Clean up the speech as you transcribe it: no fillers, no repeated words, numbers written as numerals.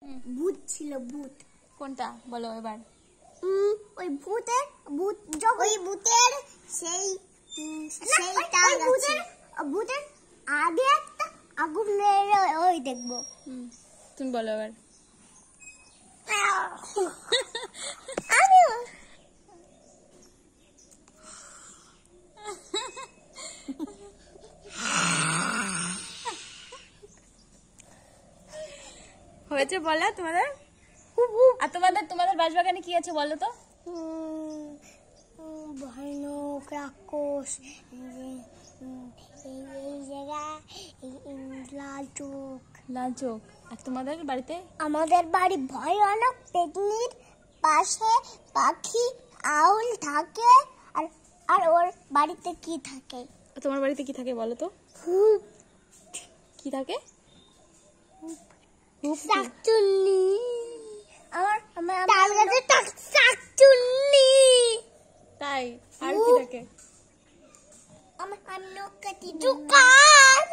ভূত ছিল, ভূত। কোনটা বলো এবার? ওই ভূতের ওই ভূতের সেই ভূতের আগে একটা আগুনের ওই দেখবো। তুমি বলো এবার। হয়েছে বলো তোমাদের। আর তোমাদের বাঁশবাগানে কি আছে বলো তো? ভয়ানক রাক্ষস, এই জায়গা লাল চোখ। লাল চোখ। আর তোমাদের বাড়িতে? আমাদের বাড়ি ভয়ানক পেতনির পাশে পাখি আউল থাকে। আর ওর বাড়িতে কি থাকে? তোমার বাড়িতে কি থাকে বলো তো? কি থাকে? শাকচুন্নি। আমার তাল গাছে শাকচুন্নি। তাই? আর কি থাকে? আমি নৌকাটি দোকান।